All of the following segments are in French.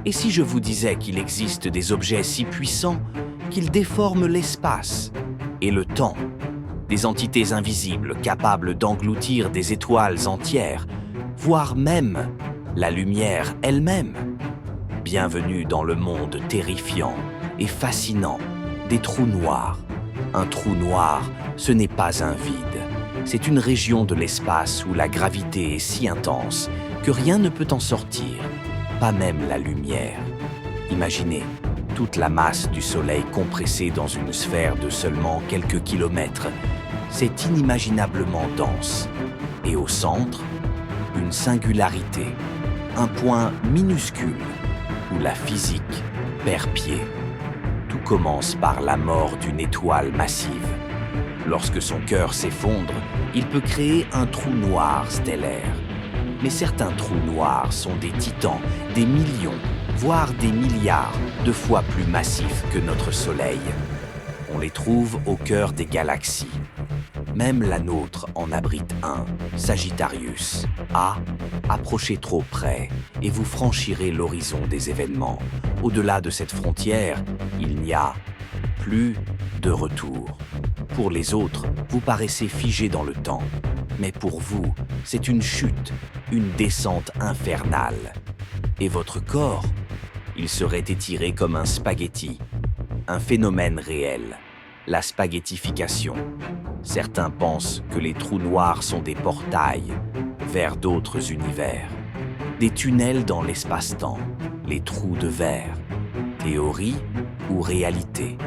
Et si je vous disais qu'il existe des objets si puissants qu'ils déforment l'espace et le temps, des entités invisibles capables d'engloutir des étoiles entières, voire même la lumière elle-même? Bienvenue dans le monde terrifiant et fascinant des trous noirs. Un trou noir, ce n'est pas un vide. C'est une région de l'espace où la gravité est si intense que rien ne peut en sortir, pas même la lumière. Imaginez toute la masse du Soleil compressée dans une sphère de seulement quelques kilomètres. C'est inimaginablement dense. Et au centre, une singularité, un point minuscule où la physique perd pied. Tout commence par la mort d'une étoile massive. Lorsque son cœur s'effondre, il peut créer un trou noir stellaire. Mais certains trous noirs sont des titans, des millions, voire des milliards de fois plus massifs que notre Soleil. On les trouve au cœur des galaxies. Même la nôtre en abrite un, Sagittarius A. Approchez trop près et vous franchirez l'horizon des événements. Au-delà de cette frontière, il n'y a plus de retour. Pour les autres, vous paraissez figé dans le temps. Mais pour vous, c'est une chute, une descente infernale. Et votre corps, il serait étiré comme un spaghetti. Un phénomène réel, la spaghettification. Certains pensent que les trous noirs sont des portails vers d'autres univers. Des tunnels dans l'espace-temps, les trous de verre. Théorie ou réalité?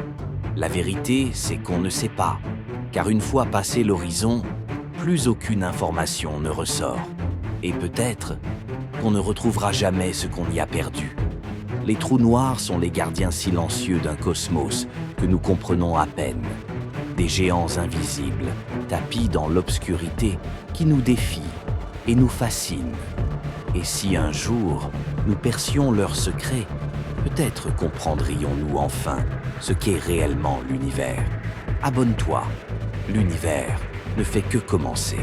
La vérité, c'est qu'on ne sait pas, car une fois passé l'horizon, plus aucune information ne ressort. Et peut-être qu'on ne retrouvera jamais ce qu'on y a perdu. Les trous noirs sont les gardiens silencieux d'un cosmos que nous comprenons à peine. Des géants invisibles, tapis dans l'obscurité, qui nous défient et nous fascinent. Et si un jour nous percions leurs secrets, peut-être comprendrions-nous enfin ce qu'est réellement l'univers. Abonne-toi, l'univers ne fait que commencer.